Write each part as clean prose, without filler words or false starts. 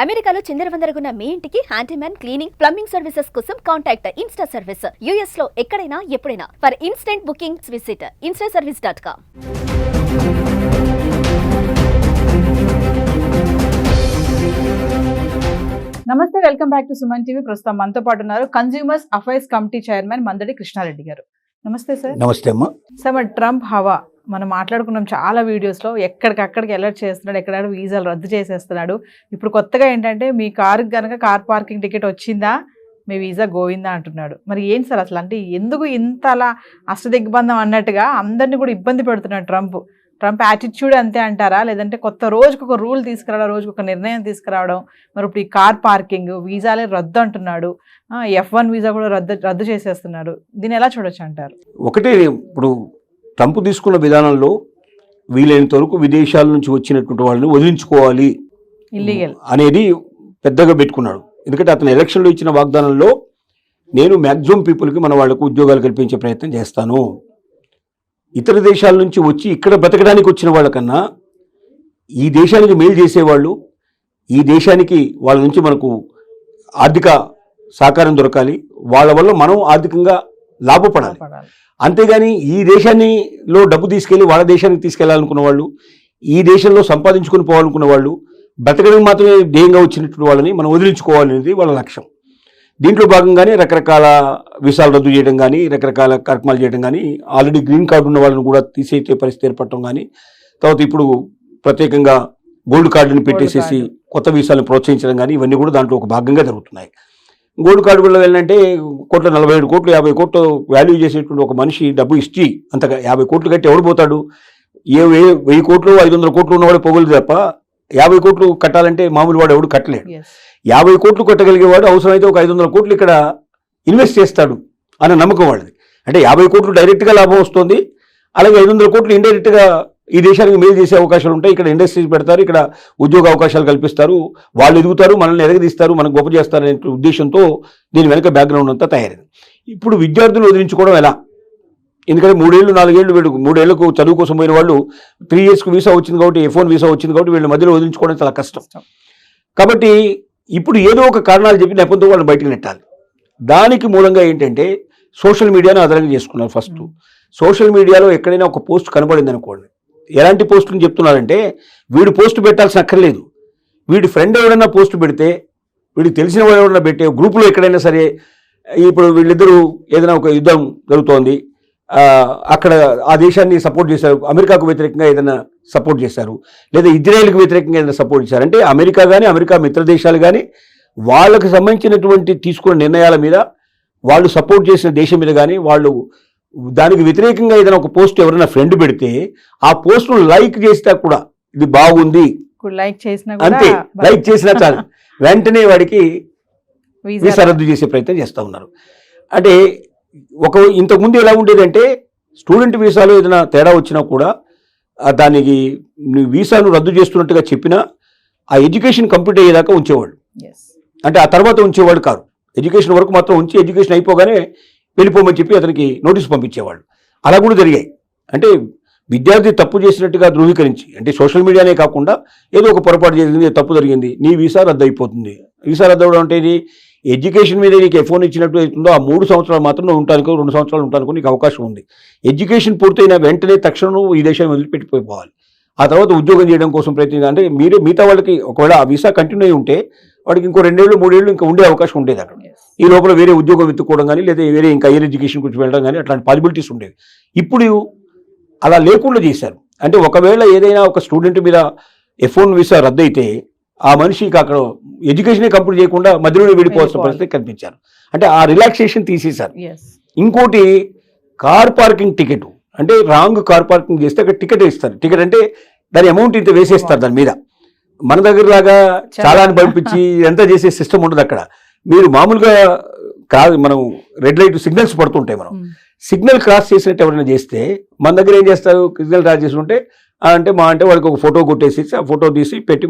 అమెరికాలో చిందరవందరగున్న మీ ఇంటికి హ్యాండీమ్యాన్, క్లీనింగ్, ప్లంబింగ్ సర్వీసెస్ కోసం కాంటాక్ట్ ఇన్స్టా సర్వీస్. యూఎస్ లో ఎక్కడైనా ఎప్పుడైనా. For instant bookings visit instaservice.com. నమస్తే, welcome back to Suman TV. ప్రస్తుతం మనతో పాటు ఉన్నారు consumers affairs committee chairman Mandadi Krishnareddy గారు. నమస్తే సార్. నమస్తే అమ్మా. సార్, మరి ట్రంప్ హవా మనం మాట్లాడుకున్నాం చాలా వీడియోస్లో. ఎక్కడికక్కడికి అలర్ట్ చేస్తున్నాడు, ఎక్కడ వీసాలు రద్దు చేసేస్తున్నాడు. ఇప్పుడు కొత్తగా ఏంటంటే మీ కారుకి కనుక కార్ పార్కింగ్ టికెట్ వచ్చిందా మీ వీసా గోవిందా అంటున్నాడు. మరి ఏంటి సార్ అసలు, అంటే ఎందుకు ఇంత అలా అష్టదిగ్బంధం అన్నట్టుగా అందరినీ కూడా ఇబ్బంది పెడుతున్నాడు ట్రంప్ యాటిట్యూడ్ అంతే అంటారా, లేదంటే కొత్త రోజుకు ఒక రూల్ తీసుకురావడం, రోజుకు ఒక నిర్ణయం తీసుకురావడం? మరి ఇప్పుడు ఈ కార్ పార్కింగ్ వీసాలే రద్దు అంటున్నాడు, F1 వీసా కూడా రద్దు చేసేస్తున్నాడు. దీన్ని ఎలా చూడొచ్చు అంటారు? ఒకటే, ఇప్పుడు ట్రంప్ తీసుకున్న విధానంలో వీలైనంత వరకు విదేశాల నుంచి వచ్చినటువంటి వాళ్ళని వదిలించుకోవాలి ఇల్లీగల్ అనేది పెద్దగా పెట్టుకున్నాడు. ఎందుకంటే అతను ఎలక్షన్లో ఇచ్చిన వాగ్దానంలో నేను మ్యాక్సిమం పీపుల్కి మన వాళ్లకు ఉద్యోగాలు కల్పించే ప్రయత్నం చేస్తాను, ఇతర దేశాల నుంచి వచ్చి ఇక్కడ బ్రతకడానికి వచ్చిన వాళ్ళకన్నా ఈ దేశానికి మేలు చేసేవాళ్ళు, ఈ దేశానికి వాళ్ళ నుంచి మనకు ఆర్థిక సహకారం దొరకాలి, వాళ్ళ వల్ల మనం ఆర్థికంగా లాభపడాలి. అంతేగాని ఈ దేశాన్నిలో డబ్బు తీసుకెళ్ళి వాళ్ళ దేశానికి తీసుకెళ్లాలనుకున్న వాళ్ళు, ఈ దేశంలో సంపాదించుకుని పోవాలనుకున్న వాళ్ళు, బ్రతకడానికి మాత్రమే ధ్యేయంగా వచ్చినటువంటి వాళ్ళని మనం వదిలించుకోవాలనేది వాళ్ళ లక్ష్యం. దీంట్లో భాగంగానే రకరకాల వీసాలు రద్దు చేయడం కానీ, రకరకాల కార్యక్రమాలు చేయడం కానీ, ఆల్రెడీ గ్రీన్ కార్డు ఉన్న వాళ్ళని కూడా తీసేసే పరిస్థితి ఏర్పడటం కానీ, తర్వాత ఇప్పుడు ప్రత్యేకంగా గోల్డ్ కార్డుని పెట్టేసేసి కొత్త వీసాలను ప్రోత్సహించడం కానీ, ఇవన్నీ కూడా దాంట్లో ఒక భాగంగా జరుగుతున్నాయి. గోల్డ్ కార్డు వల్ల వెళ్ళాలంటే 47 కోట్లు 50 కోట్లు వాల్యూ చేసేటువంటి ఒక మనిషి డబ్బు ఇచ్చి అంతగా 50 కోట్లు కట్టి ఎవడు పోతాడు? 1000 కోట్లు 500 కోట్లు ఉన్నవాడు పోగలదు తప్ప 50 కోట్లు కట్టాలంటే మామూలు వాడు ఎవడు కట్టలేడు. 50 కోట్లు కట్టగలిగేవాడు అవసరమైతే ఒక 500 కోట్లు ఇక్కడ ఇన్వెస్ట్ చేస్తాడు అనే నమ్మకం వాడిది. అంటే 50 కోట్లు డైరెక్ట్గా లాభం వస్తుంది, అలాగే 500 కోట్లు ఇండైరెక్ట్గా ఈ దేశానికి మేలు చేసే అవకాశాలు ఉంటాయి. ఇక్కడ ఇండస్ట్రీస్ పెడతారు, ఇక్కడ ఉద్యోగ అవకాశాలు కల్పిస్తారు, వాళ్ళు ఎదుగుతారు, మనల్ని ఎదగదీస్తారు, మనకు గొప్ప చేస్తారనే ఉద్దేశంతో దీని వెనక బ్యాక్గ్రౌండ్ అంతా తయారైంది. ఇప్పుడు విద్యార్థులు వదిలించుకోవడం ఎలా? ఎందుకంటే 3 ఏళ్ళు 4 ఏళ్ళు వీళ్ళు 3 ఏళ్లకు చదువు కోసం పోయిన వాళ్ళు 3 ఇయర్స్కి వీసా వచ్చింది కాబట్టి, F1 వీసా వచ్చింది కాబట్టి వీళ్ళ మధ్యలో వదిలించుకోవడం చాలా కష్టం. కాబట్టి ఇప్పుడు ఏదో ఒక కారణాలు చెప్పి నెపంతో వాళ్ళని బయటకు నెట్టాలి. దానికి మూలంగా ఏంటంటే సోషల్ మీడియాను ఆధారంగా చేసుకున్నారు. ఫస్ట్ సోషల్ మీడియాలో ఎక్కడైనా ఒక పోస్ట్ కనబడింది అనుకోండి, ఎలాంటి పోస్టులు చెప్తున్నారంటే వీడు పోస్ట్ పెట్టాల్సిన అక్కర్లేదు, వీడి ఫ్రెండ్ ఎవరైనా పోస్ట్ పెడితే, వీడికి తెలిసిన వాడు ఎవరైనా పెట్టే గ్రూపులో ఎక్కడైనా సరే, ఇప్పుడు వీళ్ళిద్దరూ ఏదైనా ఒక యుద్ధం జరుగుతోంది, అక్కడ ఆ దేశాన్ని సపోర్ట్ చేశారు, అమెరికాకు వ్యతిరేకంగా ఏదైనా సపోర్ట్ చేశారు, లేదా ఇజ్రాయెల్కి వ్యతిరేకంగా ఏదైనా సపోర్ట్ చేశారు అంటే అమెరికా కానీ అమెరికా మిత్ర దేశాలు కానీ వాళ్ళకి సంబంధించినటువంటి తీసుకున్న నిర్ణయాల మీద, వాళ్ళు సపోర్ట్ చేసిన దేశం మీద కానీ, వాళ్ళు దానికి వ్యతిరేకంగా ఏదైనా ఒక పోస్ట్ ఎవరైనా ఫ్రెండ్ పెడితే ఆ పోస్ట్ను లైక్ చేస్తే కూడా ఇది బాగుంది అంతే, లైక్ చేసినా చాలు వెంటనే వాడికి వీసా రద్దు చేసే ప్రయత్నం చేస్తూ ఉన్నారు. అంటే ఇంతకుముందు ఎలా ఉండేదంటే స్టూడెంట్ వీసాలో ఏదైనా తేడా వచ్చినా కూడా దానికి వీసాను రద్దు చేస్తున్నట్టుగా చెప్పినా ఆ ఎడ్యుకేషన్ కంప్లీట్ అయ్యేదాకా ఉంచేవాడు, అంటే ఆ తర్వాత ఉంచేవాడు కాదు. ఎడ్యుకేషన్ వరకు మాత్రం ఉంచి ఎడ్యుకేషన్ అయిపోగానే వెళ్ళిపోమని చెప్పి అతనికి నోటీసు పంపించేవాళ్ళు. అలా కూడా జరిగాయి. అంటే విద్యార్థి తప్పు చేసినట్టుగా ధృవీకరించి, అంటే సోషల్ మీడియానే కాకుండా ఏదో ఒక పొరపాటు జరిగింది, తప్పు జరిగింది, నీ వీసా రద్దు అయిపోతుంది. వీసా రద్దు అవ్వడం అంటే ఇది ఎడ్యుకేషన్ మీద నీకు F1 ఇచ్చినట్టు అవుతుందో ఆ 3 సంవత్సరాలు మాత్రం నువ్వు ఉంటానికో 2 సంవత్సరాలు ఉంటానికో నీకు అవకాశం ఉంది. ఎడ్యుకేషన్ పూర్తయిన వెంటనే తక్షణం నువ్వు ఈ దేశాన్ని వదిలిపెట్టిపోవాలి. ఆ తర్వాత ఉద్యోగం చేయడం కోసం ప్రయత్నం, అంటే మిగతా వాళ్ళకి ఒకవేళ ఆ వీసా కంటిన్యూ అయి ఉంటే వాడికి ఇంకో 2 ఏళ్ళు 3 ఏళ్ళు ఇంకా ఉండే అవకాశం ఉండేది అక్కడ. ఈ లోపల వేరే ఉద్యోగం వెతుక్కోవడం కానీ, లేదా వేరే ఇంకా హైయర్ ఎడ్యుకేషన్ గురించి వెళ్ళడం కానీ అట్లాంటి పాసిబిలిటీస్ ఉండేవి. ఇప్పుడు అలా లేకుండా చేశారు. అంటే ఒకవేళ ఏదైనా ఒక స్టూడెంట్ మీద F1 వీసా రద్దు అయితే ఆ మనిషికి అక్కడ ఎడ్యుకేషనే కంప్లీట్ చేయకుండా మధ్యలోనే వెళ్ళిపోవాల్సిన పరిస్థితి కల్పించారు. అంటే ఆ రిలాక్సేషన్ తీసేశారు. ఇంకోటి కార్ పార్కింగ్ టికెట్, అంటే రాంగ్ కార్ పార్కింగ్ చేస్తే అక్కడ టికెట్ ఇస్తారు. టికెట్ అంటే దాని అమౌంట్ ఇంత వేసేస్తారు దాని మీద. మన దగ్గర లాగా చాలా పంపించి ఎంత చేసే సిస్టమ్ ఉండదు అక్కడ. మీరు మామూలుగా మనం రెడ్ లైట్ సిగ్నల్స్ పడుతుంటాయి, మనం సిగ్నల్ క్రాస్ చేసినట్టు ఎవరైనా చేస్తే మన దగ్గర ఏం చేస్తారు, సిగ్నల్ క్రాస్ చేస్తుంటే అంటే వాడికి ఒక ఫోటో కొట్టేసి ఆ ఫోటో తీసి పెట్టి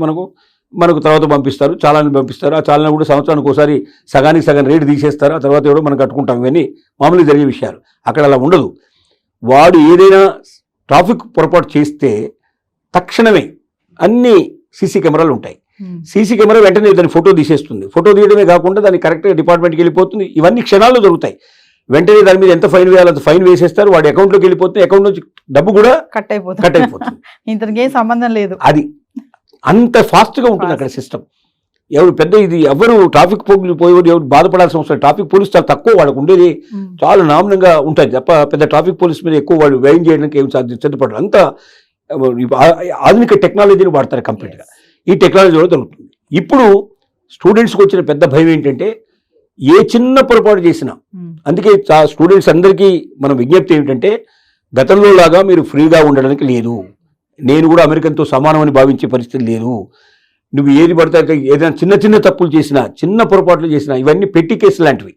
మనకు తర్వాత పంపిస్తారు, చాలాని పంపిస్తారు. ఆ చాలాని కూడా సంవత్సరానికి ఒకసారి సగానికి సగం రేటు తీసేస్తారు, ఆ తర్వాత ఎవడో మనం కట్టుకుంటాం. ఇవన్నీ మామూలుగా జరిగే విషయాలు. అక్కడ అలా ఉండదు. వాడు ఏదైనా ట్రాఫిక్ పొరపాటు చేస్తే తక్షణమే అన్ని సీసీ కెమెరాలు ఉంటాయి. సీసీ కెమెరా వెంటనే దాని ఫోటో తీసేస్తుంది. ఫోటో తీయడమే కాకుండా దాన్ని కరెక్ట్గా డిపార్ట్మెంట్కి వెళ్ళిపోతుంది. ఇవన్నీ క్షణాల్లో దొరుకుతాయి. వెంటనే దాని మీద ఎంత ఫైన్ వేయాలో అంత ఫైన్ వేసేస్తారు. వాడి అకౌంట్లోకి వెళ్ళిపోతుంది. అకౌంట్ నుంచి డబ్బు కూడా కట్ అయిపోతుంది. ఇంతకి ఏం సంబంధం లేదు. అది అంత ఫాస్ట్గా ఉంటుంది అక్కడ సిస్టమ్. ఎవరు పెద్ద ఇది ఎవరు ట్రాఫిక్ పోలీసులు పోయేవారు ఎవరు బాధపడాల్సిన అవసరం. ట్రాఫిక్ పోలీసు చాలా తక్కువ, వాళ్ళకు ఉండేది చాలా నామినంగా ఉంటుంది తప్ప పెద్ద ట్రాఫిక్ పోలీస్ మీద ఎక్కువ వాళ్ళు వ్యయం చేయడానికి ఏం సిద్ధపడరు. అంతా ఆధునిక టెక్నాలజీని వాడతారు కంప్లీట్గా. ఈ టెక్నాలజీ కూడా దొరుకుతుంది. ఇప్పుడు స్టూడెంట్స్కి వచ్చిన పెద్ద భయం ఏంటంటే ఏ చిన్న పొరపాటు చేసినా, అందుకే స్టూడెంట్స్ అందరికీ మనం విజ్ఞప్తి ఏమిటంటే గతంలో లాగా మీరు ఫ్రీగా ఉండడానికి లేదు. నేను కూడా అమెరికన్తో సమానమని భావించే పరిస్థితి లేదు. నువ్వు ఏది పడితే ఏదైనా చిన్న చిన్న తప్పులు చేసినా, చిన్న పొరపాట్లు చేసినా ఇవన్నీ పెట్టి కేసు లాంటివి.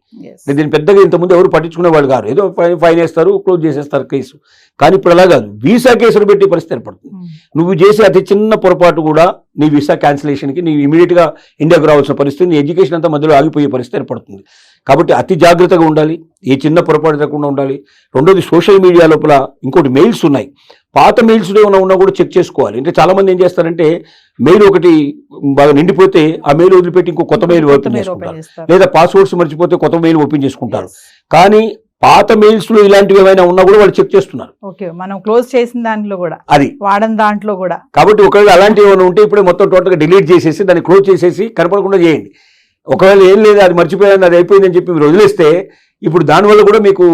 దీన్ని పెద్దగా ఇంతకుముందు ఎవరు పట్టించుకునే వాళ్ళు కాదు. ఏదో ఫైన్ వేస్తారు, క్లోజ్ చేసేస్తారు కేసు. కానీ ఇప్పుడు అలా కాదు, వీసా కేసులు పెట్టి పరిస్థితి ఏర్పడుతుంది. నువ్వు చేసే అతి చిన్న పొరపాటు కూడా నీ వీసా క్యాన్సిలేషన్కి నీవు ఇమీడియట్గా ఇండియాకు రావాల్సిన పరిస్థితి, నీ ఎడ్యుకేషన్ అంతా మధ్యలో ఆగిపోయే పరిస్థితి ఏర్పడుతుంది. కాబట్టి అతి జాగ్రత్తగా ఉండాలి, ఏ చిన్న పొరపాటు లేకుండా ఉండాలి. రెండోది సోషల్ మీడియా లోపల ఇంకోటి మెయిల్స్ ఉన్నాయి. పాత మెయిల్స్ ఏమైనా ఉన్నా కూడా చెక్ చేసుకోవాలి. అంటే చాలా మంది ఏం చేస్తారంటే మెయిల్ ఒకటి బాగా నిండిపోతే ఆ మెయిల్ వదిలిపెట్టి ఇంకో కొత్త మెయిల్ ఓపెన్ చేసుకుంటారు, లేదా పాస్వర్డ్స్ మర్చిపోతే కొత్త మెయిల్ ఓపెన్ చేసుకుంటారు. కానీ పాత మెయిల్స్ లో ఇలాంటివి ఏమైనా ఉన్నా కూడా వాళ్ళు చెక్ చేస్తున్నారు. ఓకే, మనం క్లోజ్ చేసిన దాంట్లో కూడా, అది వాడని దాంట్లో కూడా. కాబట్టి ఒకవేళ అలాంటివి ఏమైనా ఉంటే ఇప్పుడే మొత్తం టోటల్గా డిలీట్ చేసేసి దాన్ని క్లోజ్ చేసేసి కనపడకుండా చేయండి. ఒకవేళ ఏం లేదు అది మర్చిపోయాను అది అయిపోయిందని చెప్పి మీరు వదిలేస్తే ఇప్పుడు దానివల్ల కూడా మీకు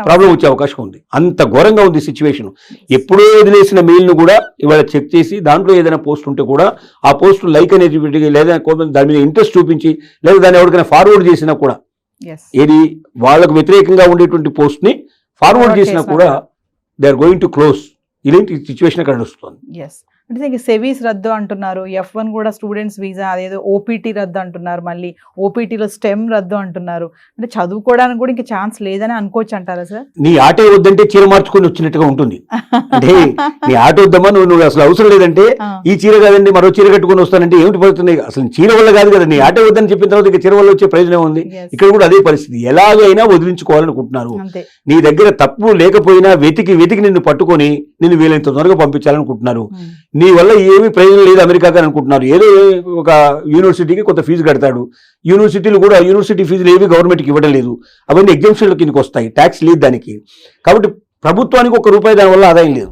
ప్రాబ్లం వచ్చే అవకాశం ఉంది. అంత ఘోరంగా ఉంది సిచ్యువేషన్. ఎప్పుడో వదిలేసిన మెయిల్ను కూడా ఇవాళ చెక్ చేసి దాంట్లో ఏదైనా పోస్ట్ ఉంటే కూడా ఆ పోస్ట్ లైక్ అనేది లేదా దాని మీద ఇంట్రెస్ట్ చూపించి లేదా దాన్ని ఎవరికైనా ఫార్వర్డ్ చేసినా కూడా, ఏది వాళ్ళకు వ్యతిరేకంగా ఉండేటువంటి పోస్ట్ని ఫార్వర్డ్ చేసినా కూడా they are going to close. ఇలాంటి సిచ్యువేషన్ అక్కడ వస్తుంది. అంటే సెవీస్ రద్దు అంటున్నారు, F1 కూడా స్టూడెంట్స్ వీసా అదేదో ఓపీటీ రద్దు అంటున్నారు, మళ్ళీ ఓపీటీలో స్టెమ్ రద్దు అంటున్నారు. అంటే చదువుకోవడానికి కూడా ఇంకా ఛాన్స్ లేదని అనుకోవచ్చు అంటారా సార్? నీ ఆటే వద్దంటే చీర మార్చుకొని వచ్చినట్టుగా ఉంటుంది. అంటే నీ ఆట వద్దమ్మా, నువ్వు అసలు అవసరం లేదంటే ఈ చీర కాదండి మరో చీర కట్టుకొని వస్తానంటే ఏమిటి పడుతుంది? అసలు చీర వల్ల కాదు కదా, నీ ఆటే వద్దని చెప్పిన తర్వాత ఇక చీర వల్ల వచ్చే ప్రయోజనం ఉంది. ఇక్కడ కూడా అదే పరిస్థితి. ఎలాగైనా వదిలించుకోవాలనుకుంటున్నారు. నీ దగ్గర తప్పు లేకపోయినా వెతికి నిన్ను పట్టుకొని నిన్ను వీలైనంత త్వరగా పంపించాలనుకుంటున్నారు. నీ వల్ల ఏమీ ప్రయోజనం లేదు అమెరికాగా అనుకుంటున్నారు. ఏదో ఒక యూనివర్సిటీకి కొంత ఫీజు కడతాడు. యూనివర్సిటీలు కూడా యూనివర్సిటీ ఫీజులు ఏవి గవర్నమెంట్కి ఇవ్వడం లేదు. అవన్నీ ఎగ్జామ్షన్ల కిందకి వస్తాయి, ట్యాక్స్ లేదు దానికి. కాబట్టి ప్రభుత్వానికి ₹1 దానివల్ల ఆదాయం లేదు.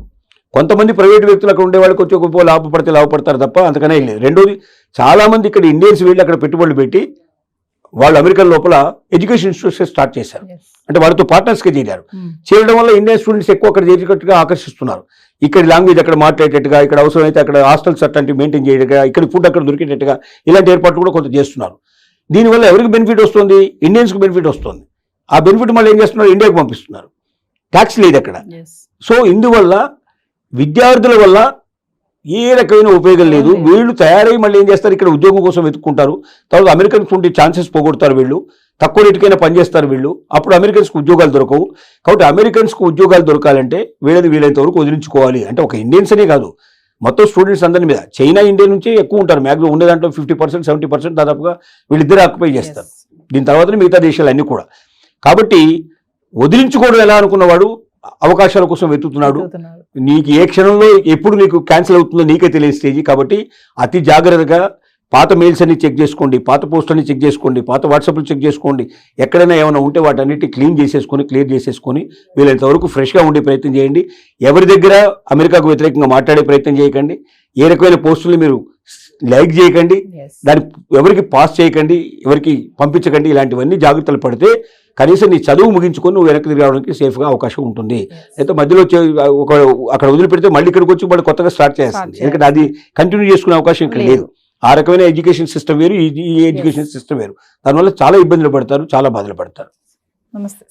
కొంతమంది ప్రైవేట్ వ్యక్తులు అక్కడ ఉండే వాళ్ళకి వచ్చి ఒక లాభపడతారు తప్ప అంతకనే లేదు. రెండోది చాలా మంది ఇక్కడ ఇండియన్స్ వెళ్ళి అక్కడ పెట్టుబడులు పెట్టి వాళ్ళు అమెరికన్ లోపల ఎడ్యుకేషన్ ఇన్స్టిట్యూట్స్ స్టార్ట్ చేశారు. అంటే వాళ్ళతో పార్ట్నర్స్గా చేరారు. చేరడం వల్ల ఇండియన్ స్టూడెంట్స్ ఎక్కువ అక్కడ చేరేటట్టుగా ఆకర్షిస్తున్నారు. ఇక్కడ లాంగ్వేజ్ అక్కడ మాట్లాడేటట్టుగా, ఇక్కడ అవసరమైతే అక్కడ హాస్టల్స్ అట్లాంటివి మెయింటైన్ చేయటట్టుగా, ఇక్కడ ఫుడ్ అక్కడ దొరికేటట్టుగా ఇలాంటి ఏర్పాట్లు కూడా కొంత చేస్తున్నారు. దీనివల్ల ఎవరికి బెనిఫిట్ వస్తుంది? ఇండియన్స్కి బెనిఫిట్ వస్తుంది. ఆ బెనిఫిట్ మళ్ళీ ఏం చేస్తున్నారు? ఇండియాకి పంపిస్తున్నారు. ట్యాక్స్ లేదు అక్కడ. సో ఇందువల్ల విద్యార్థుల వల్ల ఏ రకమైన ఉపయోగం లేదు. వీళ్ళు తయారై మళ్ళీ ఏం చేస్తారు? ఇక్కడ ఉద్యోగం కోసం వెతుక్కుంటారు. తర్వాత అమెరికన్స్ ఉండే ఛాన్సెస్ పోగొడతారు. వీళ్ళు తక్కువ రేటుకైనా పనిచేస్తారు వీళ్ళు. అప్పుడు అమెరికన్స్కి ఉద్యోగాలు దొరకవు. కాబట్టి అమెరికన్స్కి ఉద్యోగాలు దొరకాలంటే వీళ్ళంత వరకు వదిలించుకోవాలి. అంటే ఒక ఇండియన్స్ అనే కాదు, మొత్తం స్టూడెంట్స్ అందరి మీద. చైనా ఇండియా నుంచి ఎక్కువ ఉంటారు. మ్యాక్సిమం ఉండే దాంట్లో 50% 70% దాదాపుగా వీళ్ళిద్దరు ఆక్యుపై చేస్తారు. దీని తర్వాతనే మిగతా దేశాలు అన్నీ కూడా. కాబట్టి వదిలించుకోవడం ఎలా అనుకున్నవాడు అవకాశాల కోసం వెతుకుతున్నాడు. నీకు ఏ క్షణంలో ఎప్పుడు నీకు క్యాన్సిల్ అవుతుందో నీకే తెలియని స్టేజ్. కాబట్టి అతి జాగ్రత్తగా పాత మెయిల్స్ అన్ని చెక్ చేసుకోండి, పాత పోస్ట్ అన్ని చెక్ చేసుకోండి, పాత వాట్సాప్లు చెక్ చేసుకోండి. ఎక్కడైనా ఏమైనా ఉంటే వాటన్నిటి క్లీన్ చేసేసుకొని క్లియర్ చేసేసుకొని వీళ్ళంత వరకు ఫ్రెష్గా ఉండే ప్రయత్నం చేయండి. ఎవరి దగ్గర అమెరికాకు వ్యతిరేకంగా మాట్లాడే ప్రయత్నం చేయకండి. ఏ రకమైన పోస్టులు మీరు లైక్ చేయకండి, దాన్ని ఎవరికి పాస్ చేయకండి, ఎవరికి పంపించకండి. ఇలాంటివన్నీ జాగ్రత్తలు పడితే కనీసం నీ చదువు ముగించుకొని నువ్వు వెనక్కి తిరిగి రావడానికి సేఫ్గా అవకాశం ఉంటుంది. అయితే మధ్యలో అక్కడ వదిలిపెడితే మళ్ళీ ఇక్కడికి వచ్చి వాళ్ళు కొత్తగా స్టార్ట్ చేస్తుంది. ఎందుకంటే అది కంటిన్యూ చేసుకునే అవకాశం ఇక్కడ లేదు. ఆ రకమైన ఎడ్యుకేషన్ సిస్టమ్ వేరు, ఈ ఎడ్యుకేషన్ సిస్టమ్ వేరు. దానివల్ల చాలా ఇబ్బందులు పడతారు, చాలా బాధలు పడతారు. నమస్తే.